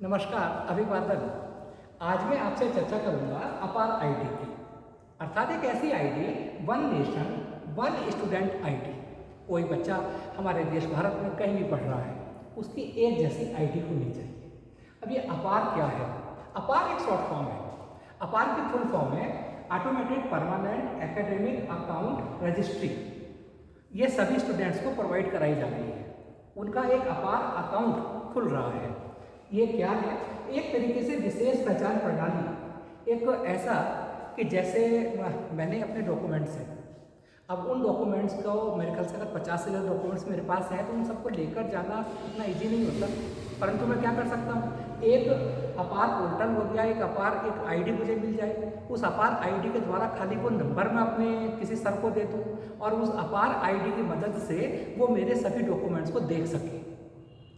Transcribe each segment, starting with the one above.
नमस्कार, अभिवादन। आज मैं आपसे चर्चा करूंगा अपार आईडी की, अर्थात एक ऐसी ID, one nation one student ID. कोई बच्चा हमारे देश भारत में कहीं भी पढ़ रहा है, उसकी एक जैसी आईडी होनी चाहिए। अब ये अपार क्या है? अपार एक शॉर्ट फॉर्म है। अपार की फुल फॉर्म है automated permanent academic account registry. ये सभी स्टूडेंट्स को प्रोवाइड कराई जा रही है। उनका एक अपार अकाउंट खुल रहा है। ये क्या है? एक तरीके से विशेष पहचान प्रणाली, एक ऐसा कि जैसे मैंने अपने डॉक्यूमेंट्स हैं, अब उन डॉक्यूमेंट्स को मेरे ख्याल से अगर 50 से ज़्यादा डॉक्यूमेंट्स मेरे पास हैं तो उन सबको लेकर जाना इतना ईजी नहीं होता, परंतु मैं क्या कर सकता हूँ, एक अपार पोर्टल हो गया, एक अपार एक आईडी मुझे मिल जाए। उस अपार आईडी के द्वारा खाली वो नंबर मैं अपने किसी सर को दे दूँ और उस अपार आईडी की मदद से वो मेरे सभी डॉक्यूमेंट्स को देख सके,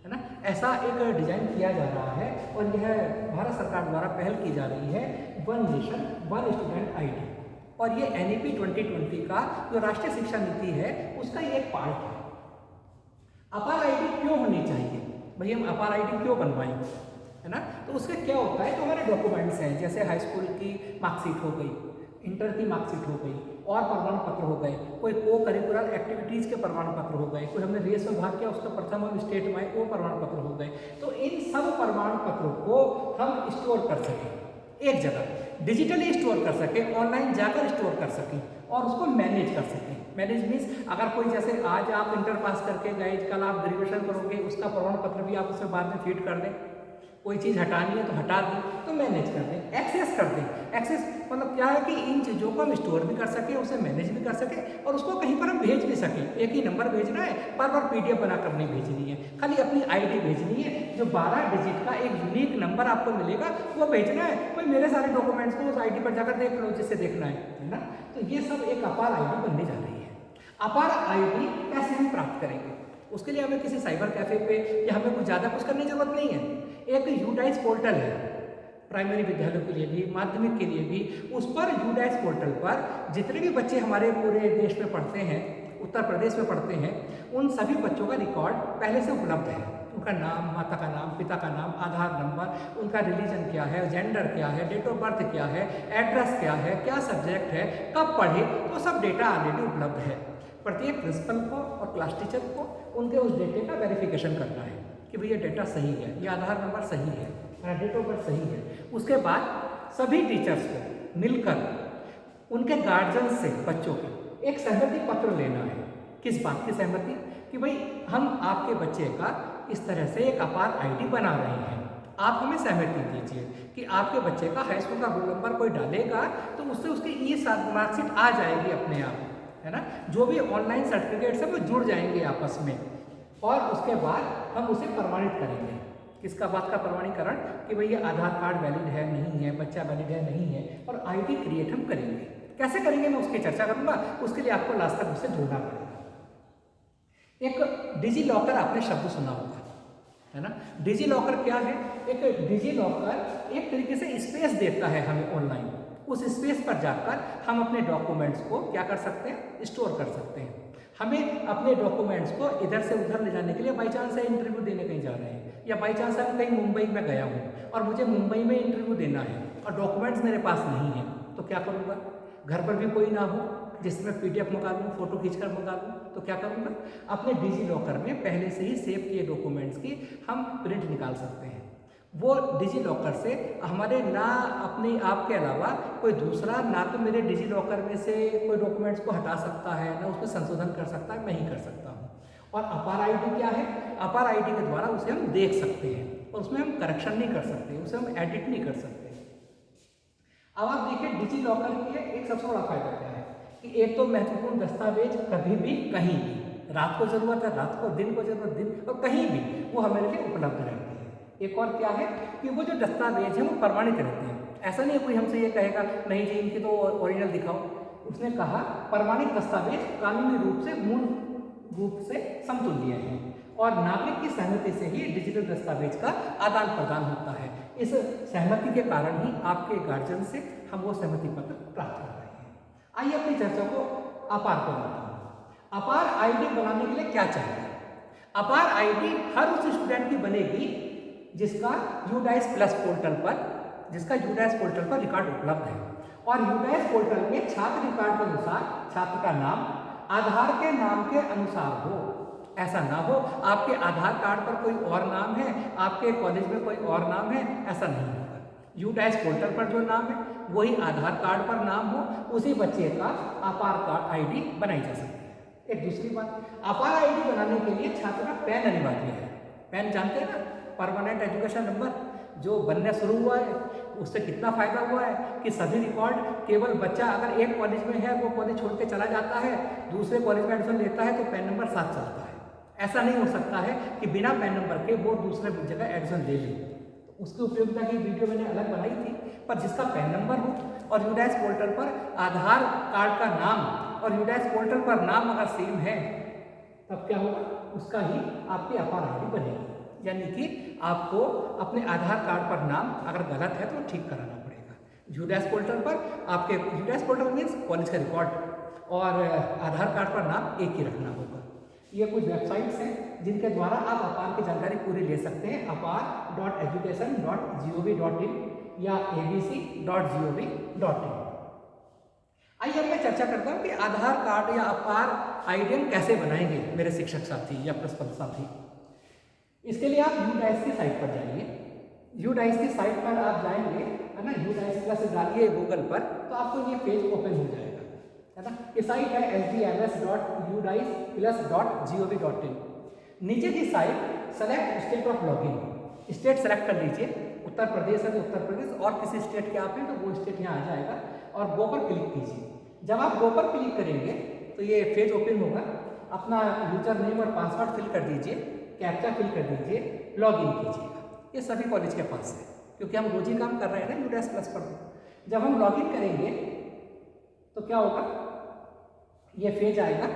है ना। ऐसा एक डिजाइन किया जा रहा है और यह भारत सरकार द्वारा पहल की जा रही है, one nation one student ID. और ये NEP 2020 का जो राष्ट्रीय शिक्षा नीति है उसका ये एक पार्ट है। अपार आईडी क्यों होनी चाहिए भाई? हम अपार आईडी क्यों बनवाएंगे, है ना। तो उसके क्या होता है, तो हमारे डॉक्यूमेंट्स हैं, जैसे हाई स्कूल की मार्कशीट हो गई, इंटर की मार्कशीट हो गई और प्रमाण पत्र हो गए, कोई को करिकुलर एक्टिविटीज़ के प्रमाण पत्र हो गए, कोई हमने रेस में भाग किया उसका प्रथम हम स्टेट में आए वो प्रमाण पत्र हो गए। तो इन सब प्रमाण पत्रों को हम स्टोर कर सकें एक जगह, डिजिटली स्टोर कर सकें, ऑनलाइन जाकर स्टोर कर सकें और उसको मैनेज कर सकें। मैनेज मीन्स अगर कोई जैसे आज आप इंटर पास करके गए, कल आप ग्रेजुएशन करोगे, उसका प्रमाण पत्र भी आप उसमें बाद में फीड कर दें, कोई चीज़ हटानी है तो हटा दें, तो मैनेज कर दें, एक्सेस कर दें। एक्सेस मतलब क्या है कि इन चीज़ों को हम स्टोर भी कर सकें, उसे मैनेज भी कर सकें और उसको कहीं पर हम भेज भी सकें। एक ही नंबर भेजना है, बार बार PDF बनाकर नहीं भेजनी है, खाली अपनी आईडी भेजनी है। जो 12 डिजिट का एक यूनिक नंबर आपको मिलेगा वो भेजना है। कोई मेरे सारे डॉक्यूमेंट्स को उस आईडी पर जाकर देख लो जिससे देखना है ना। तो ये सब एक अपार आईडी बनने जा रही है। अपार आईडी कैसे हम प्राप्त करेंगे? उसके लिए हमें किसी साइबर कैफे पे या हमें कुछ ज़्यादा कुछ करने की जरूरत नहीं है। एक यूडाइस पोर्टल है, प्राइमरी विद्यालयों के लिए भी, माध्यमिक के लिए भी। उस पर यूडाइस पोर्टल पर जितने भी बच्चे हमारे पूरे देश में पढ़ते हैं, उत्तर प्रदेश में पढ़ते हैं, उन सभी बच्चों का रिकॉर्ड पहले से उपलब्ध है। उनका नाम, माता का नाम, पिता का नाम, आधार नंबर, उनका रिलीजन क्या है, जेंडर क्या है, डेट ऑफ बर्थ क्या है, एड्रेस क्या है, क्या सब्जेक्ट है, कब पढ़े, तो सब डेटा ऑलरेडी उपलब्ध है। प्रत्येक प्रिंसिपल को और क्लास टीचर को उनके उस डेटे का वेरिफिकेशन करना है कि भैया डेटा सही है, ये आधार नंबर सही है, मेरा डेट ऑफ बर्थ सही है। उसके बाद सभी टीचर्स को मिलकर उनके गार्जियन से बच्चों के एक सहमति पत्र लेना है। किस बात की सहमति? कि भाई हम आपके बच्चे का इस तरह से एक अपार आईडी बना रहे हैं, आप हमें सहमति दीजिए कि आपके बच्चे का हाई स्कूल का रोल नंबर कोई डालेगा तो उससे उसकी ये मार्कशीट आ जाएगी अपने आप, है ना। जो भी ऑनलाइन सर्टिफिकेट्स है वो जुड़ जाएंगे आपस में और उसके बाद हम उसे प्रमाणित करेंगे। किसका बात का प्रमाणीकरण? कि भाई ये आधार कार्ड वैलिड है नहीं है, बच्चा वैलिड है नहीं है, और आईडी क्रिएट हम करेंगे। कैसे करेंगे मैं उसकी चर्चा करूंगा, उसके लिए आपको लास्ट तक उससे जुड़ना पड़ेगा। एक डिजी लॉकर आपने शब्द सुना होगा, है ना। डिजी लॉकर क्या है? एक डिजी लॉकर एक तरीके से स्पेस देता है हमें ऑनलाइन। उस स्पेस पर जाकर हम अपने डॉक्यूमेंट्स को क्या कर सकते हैं? स्टोर कर सकते हैं। हमें अपने डॉक्यूमेंट्स को इधर से उधर ले जाने के लिए, बाई चांस इंटरव्यू देने कहीं जा रहे हैं या बाई चांस हम कहीं मुंबई में गया हूँ और मुझे मुंबई में इंटरव्यू देना है और डॉक्यूमेंट्स मेरे पास नहीं है, तो क्या करूँगा? घर पर भी कोई ना हो जिसमें PDF मंगा लूँ, फोटो खींचकर मंगा लूँ, तो क्या करूँगा? अपने डिजी लॉकर में पहले से ही सेव किए डॉक्यूमेंट्स की हम प्रिंट निकाल सकते हैं। वो डिजी लॉकर से हमारे ना अपने आप के अलावा कोई दूसरा ना तो मेरे डिजी लॉकर में से कोई डॉक्यूमेंट्स को हटा सकता है, ना उसमें संशोधन कर सकता है, मैं ही कर सकता हूँ। और अपार आईडी क्या है? अपार आईडी के द्वारा उसे हम देख सकते हैं और उसमें हम करेक्शन नहीं कर सकते, उसे हम एडिट नहीं कर सकते। अब आप देखिए डिजी लॉकर के एक सबसे बड़ा फायदा क्या है कि एक तो महत्वपूर्ण दस्तावेज कभी भी कहीं भी, रात को जरूरत है रात को, दिन को जरूरत दिन, और कहीं भी वो हमारे लिए उपलब्ध रहती है। एक और क्या है कि वो जो दस्तावेज है वो प्रमाणित रहते हैं। ऐसा नहीं कोई हमसे ये कहेगा नहीं जी इनकी तो ओरिजिनल दिखाओ। उसने कहा प्रमाणित दस्तावेज कानूनी रूप से मूल रूप से समतुल्य हैं और नागरिक की सहमति से ही डिजिटल दस्तावेज का आदान प्रदान होता है। इस सहमति के कारण ही आपके गार्जियन से हम वो सहमति पत्र प्राप्त कर रहे हैं। आइए अपनी चर्चा को अपार पर बताऊँ। अपार आईडी बनाने के लिए क्या चाहिए? अपार आईडी हर उस स्टूडेंट की बनेगी जिसका यूडाइस प्लस पोर्टल पर रिकॉर्ड उपलब्ध है। और यूडाइस पोर्टल में छात्र रिकॉर्ड के अनुसार छात्र का नाम आधार के नाम के अनुसार हो। ऐसा ना हो आपके आधार कार्ड पर कोई और नाम है, आपके कॉलेज में कोई और नाम है, ऐसा नहीं होगा। यूडाइस पोर्टल पर जो नाम है वही आधार कार्ड पर नाम हो, उसी बच्चे का अपार कार्ड आईडी बनाई जा सकती है। एक दूसरी बात, अपार आईडी बनाने के लिए छात्र का पैन अनिवार्य है। पैन जानते हैं ना, परमानेंट एजुकेशन नंबर जो बनने शुरू हुआ है, उससे कितना फायदा हुआ है कि सभी रिकॉर्ड केवल बच्चा अगर एक कॉलेज में है, वो कॉलेज छोड़ के चला जाता है, दूसरे कॉलेज में एडमिशन लेता है तो पैन नंबर साथ चलता है। ऐसा नहीं हो सकता है कि बिना पैन नंबर के वो दूसरे जगह एडमिशन ले ले। तो उसकी उपयोगिता की वीडियो मैंने अलग बनाई थी, पर जिसका पैन नंबर हो और यूडाइस पोर्टल पर आधार कार्ड का नाम और यूडाइस पोर्टल पर नाम अगर सेम है, तब क्या होगा, उसका ही आपकी अपार आईडी बनेगी। यानी कि आपको अपने आधार कार्ड पर नाम अगर गलत है तो ठीक कराना पड़ेगा। यूडाइस पोर्टल पर आपके यूडाइस पोर्टल मीन्स कॉलेज का रिकॉर्ड और आधार कार्ड पर नाम एक ही रखना होगा। ये कुछ वेबसाइट्स हैं जिनके द्वारा आप अपार की जानकारी पूरी ले सकते हैं। apar.education.gov.in या abc.gov.in। आइए अब मैं चर्चा करता हूँ कि आधार कार्ड या अपार आईडी कैसे बनाएंगे मेरे शिक्षक साथी या प्रिंसिपल साथी। इसके लिए आप यूडाइस की साइट पर जाइए। यूडाइस की साइट पर आप जाएंगे, है ना, यूडाइस प्लस डालिए गूगल पर तो आपको ये पेज ओपन हो जाएगा, है ना। ये साइट है sdms.udais+.gov.in। नीचे की site select state of log n, state select कर लीजिए। उत्तर प्रदेश है तो उत्तर प्रदेश, और किसी स्टेट के आप हैं तो वो स्टेट यहाँ आ जाएगा और गो पर क्लिक कीजिए। जब आप गो पर क्लिक करेंगे तो ये पेज ओपन होगा। अपना यूजर नेम और पासवर्ड फिल कर दीजिए, कैप्चा फिल कर दीजिए, लॉगिन कीजिएगा। ये सभी कॉलेज के पास है क्योंकि हम रोज ही काम कर रहे हैं ना यूडाइस प्लस पर। जब हम लॉगिन करेंगे तो क्या होगा, ये पेज आएगा।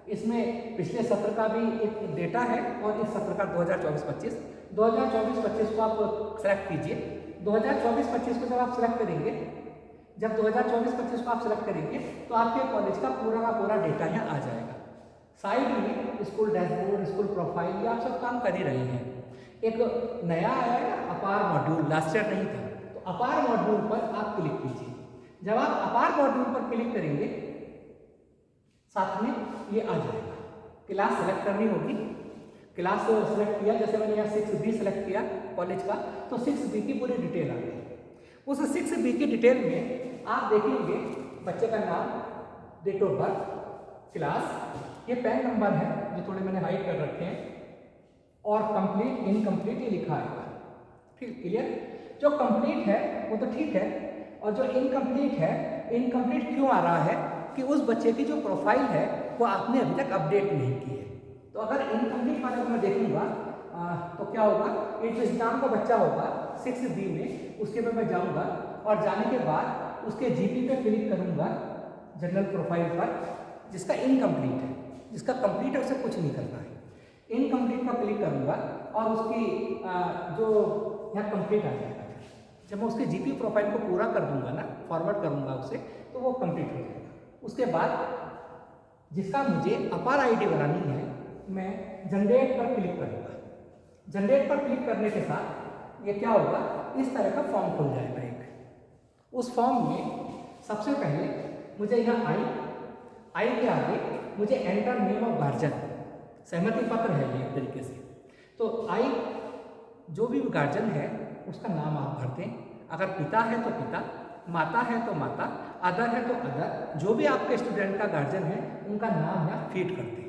इसमें पिछले सत्र का भी एक डेटा है और इस सत्र का 2024-25 को आप सेलेक्ट कीजिए। 2024-25 को जब आप सेलेक्ट करेंगे, जब 2024-25 को आप सेलेक्ट करेंगे तो आपके कॉलेज का पूरा डेटा यहाँ आ जाएगा। साइड में स्कूल डैशबोर्ड, स्कूल प्रोफाइल, ये आप सब काम कर ही रहे हैं। एक नया आया है अपार मॉड्यूल, लास्ट ईयर नहीं था, तो अपार मॉड्यूल पर आप क्लिक कीजिए। जब आप अपार मॉड्यूल पर क्लिक करेंगे साथ में ये आ जाएगा। क्लास सेलेक्ट करनी होगी। क्लास सेलेक्ट किया, जैसे मैंने यहाँ 6B सेलेक्ट किया कॉलेज का, तो 6B की पूरी डिटेल आ गई। उस 6B की डिटेल में आप देखेंगे बच्चे का नाम, डेट ऑफ बर्थ, क्लास, ये पैन नंबर है जो थोड़े मैंने हाइड कर रखे हैं, और कंप्लीट इनकम्प्लीट ये लिखा आएगा। ठीक, क्लियर। जो कंप्लीट है वो तो ठीक है, और जो इनकम्प्लीट है, इनकम्प्लीट क्यों आ रहा है कि उस बच्चे की जो प्रोफाइल है वो आपने अभी तक अपडेट नहीं की है। तो अगर इनकम्प्लीट वाले को मैं देखूंगा तो क्या होगा, ये जो नाम का बच्चा होगा 6B में, उसके पर मैं जाऊंगा और जाने के बाद उसके GP पे क्लिक करूंगा, जनरल प्रोफाइल पर, जिसका इनकम्प्लीट है। जिसका कंप्लीट है उसे कुछ नहीं करना है। इनकम्प्लीट पर क्लिक करूंगा और उसकी जो यहाँ कंप्लीट आ जाएगा। जब मैं उसके GP प्रोफाइल को पूरा कर दूंगा ना, फॉरवर्ड करूंगा उसे, तो वो कंप्लीट हो जाएगा। उसके बाद जिसका मुझे अपार आईडी बनानी है, मैं जनरेट पर क्लिक करूंगा। जनरेट पर क्लिक करने के साथ ये क्या होगा, इस तरह का फॉर्म खुल जाएगा एक। उस फॉर्म में सबसे पहले मुझे यहाँ आई के आगे मुझे एंटर नेम ऑफ गार्जियन, सहमति पत्र है ये एक तरीके से। तो आई, जो भी गार्जियन है उसका नाम आप भर दें। अगर पिता है तो पिता, माता है तो माता, अदर है तो अदर, जो भी आपके स्टूडेंट का गार्जियन है उनका नाम यहाँ फीड कर दें।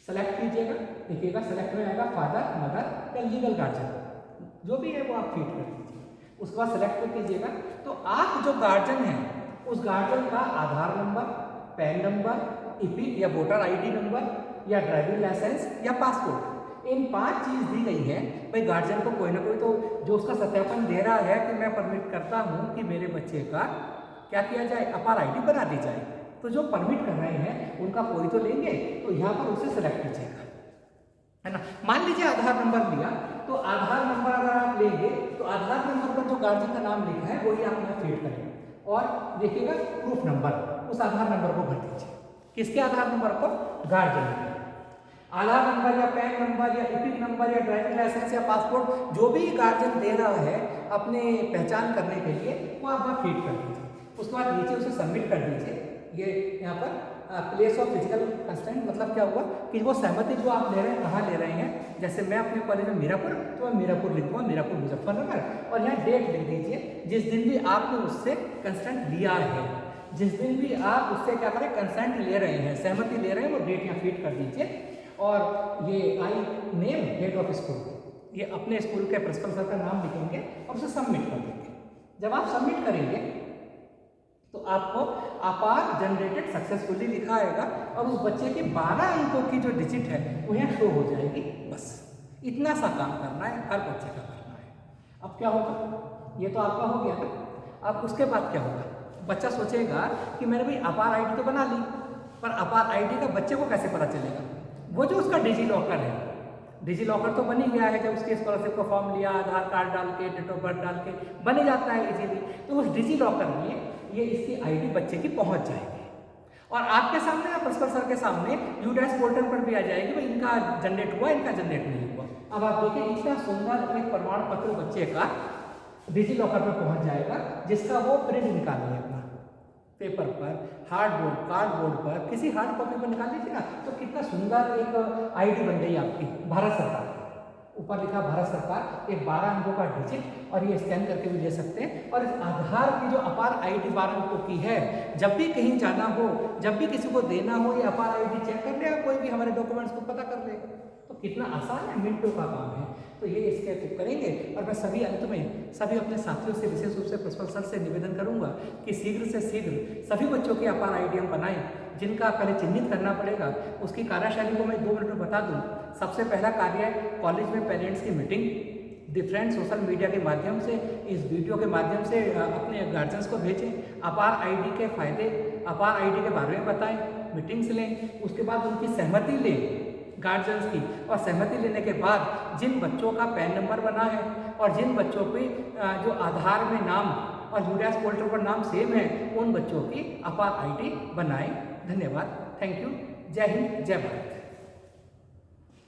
सेलेक्ट कीजिएगा, देखिएगा सेलेक्ट में आएगा फादर, मदर या लीगल गार्जियन, जो भी है वो आप फीड कर दीजिए। उसके बाद सेलेक्ट कीजिएगा। तो आप जो गार्जियन है उस गार्जियन का आधार नंबर, पैन नंबर, EPIC या वोटर ID नंबर या ड्राइविंग लाइसेंस या पासपोर्ट, इन 5 चीज़ दी गई है। भाई गार्जियन को कोई ना कोई तो जो उसका सत्यापन दे रहा है कि मैं परमिट करता हूँ कि मेरे बच्चे का क्या किया जाए, अपार आईडी बना दी जाए। तो जो परमिट कर रहे हैं उनका कोई तो लेंगे, तो यहाँ पर उसे सेलेक्ट कीजिएगा, है ना। मान लीजिए आधार नंबर लिया, तो आधार नंबर अगर आप लेंगे तो आधार नंबर पर जो गार्जियन का नाम लिखा है वही आप यहाँ फीड करेंगे। और देखिएगा प्रूफ नंबर, उस आधार नंबर को भर दीजिए। किसके आधार नंबर को, गार्जियन। आधार नंबर या पैन नंबर या इपिक नंबर या ड्राइविंग लाइसेंस या पासपोर्ट जो भी गार्जियन दे रहा है अपने पहचान करने के लिए वो आप वहाँ फीड कर दीजिए। उसके बाद नीचे उसे सबमिट कर दीजिए। ये यहाँ पर प्लेस ऑफ फिजिकल कंस्टेंट मतलब क्या हुआ कि वो सहमति जो आप ले रहे हैं कहाँ ले रहे हैं। जैसे मैं अपने कॉलेज में मीरापुर, तो मैं मीरापुर लिख दूँगा, मीरापुर मुजफ्फरनगर, और यहाँ डेट लिख दीजिए जिस दिन भी आपने उससे कंसेंट लिया है। जिस दिन भी आप उससे क्या करें कंसेंट ले रहे हैं, सहमति ले रहे हैं, वो डेट यहाँ फीड कर दीजिए। और ये I name head of school, ये अपने स्कूल के प्रिंसिपल सर का नाम लिखेंगे और उसे सबमिट कर देंगे। जब आप सबमिट करेंगे तो आपको अपार जनरेटेड सक्सेसफुली लिखा आएगा और उस बच्चे के 12 अंकों की जो डिजिट है वो यहाँ शो हो जाएगी। बस इतना सा काम करना है, हर बच्चे का करना है। अब क्या होगा, ये तो आपका हो गया ना। अब उसके बाद क्या होगा, बच्चा सोचेगा कि मैंने भाई अपार आईडी तो बना ली, पर अपार आईडी का बच्चे को कैसे पता चलेगा। वो जो उसका डिजी लॉकर है, डिजी लॉकर तो बन ही गया है, जब उसके स्कॉलरशिप का फॉर्म लिया, आधार कार्ड डाल के, डेट ऑफ बर्थ डाल के बन ही जाता है इजीली। तो उस डिजी लॉकर में ये इसकी आईडी बच्चे की पहुंच जाएगी और आपके सामने या प्रिंसिपल सर के सामने यूडैश पोर्टल पर भी आ जाएगी भाई इनका जनरेट हुआ, इनका जनरेट नहीं हुआ। अब आप देखिए इतना सुंदर एक प्रमाण पत्र बच्चे का डिजी लॉकर पर पहुंच जाएगा, जिसका वो प्रिंट निकालिए अपना पेपर पर, हार्डबोर्ड, कार्डबोर्ड पर, किसी हार्ड कॉपी पर निकाल लीजिए ना, तो कितना सुंदर एक आईडी बन गई आपकी भारत सरकार। ऊपर लिखा भारत सरकार, एक 12 अंकों का डिजिट, और ये स्कैन करके भी ले सकते हैं। और इस आधार की जो अपार आईडी 12 अंकों की है, जब भी कहीं जाना हो, जब भी किसी को देना हो, ये अपार आईडी चेक कर लेगा, कोई भी हमारे डॉक्यूमेंट्स को पता कर लेगा। तो कितना आसान है, मिनटों का काम है। तो ये इसके करेंगे। और मैं सभी अंत में सभी अपने साथियों से, विशेष रूप से प्रिंसिपल सर से निवेदन करूंगा कि शीघ्र से शीघ्र सभी बच्चों की अपार आईडी हम बनाएं। जिनका पहले चिन्हित करना पड़ेगा, उसकी कार्यशैली को मैं 2 मिनट में बता दूं। सबसे पहला कार्य है कॉलेज में पेरेंट्स की मीटिंग, डिफरेंट सोशल मीडिया के माध्यम से, इस वीडियो के माध्यम से अपने गार्जियंस को भेजें। अपार आईडी के फायदे, अपार आईडी के बारे में बताएं, मीटिंग्स लें। उसके बाद उनकी सहमति लें गार्जियंस की, और सहमति लेने के बाद जिन बच्चों का पैन नंबर बना है और जिन बच्चों पे जो आधार में नाम और यूडैश पोर्टल पर नाम सेम है, उन बच्चों की अपार आईडी बनाएं। धन्यवाद, थैंक यू, जय हिंद, जय भारत।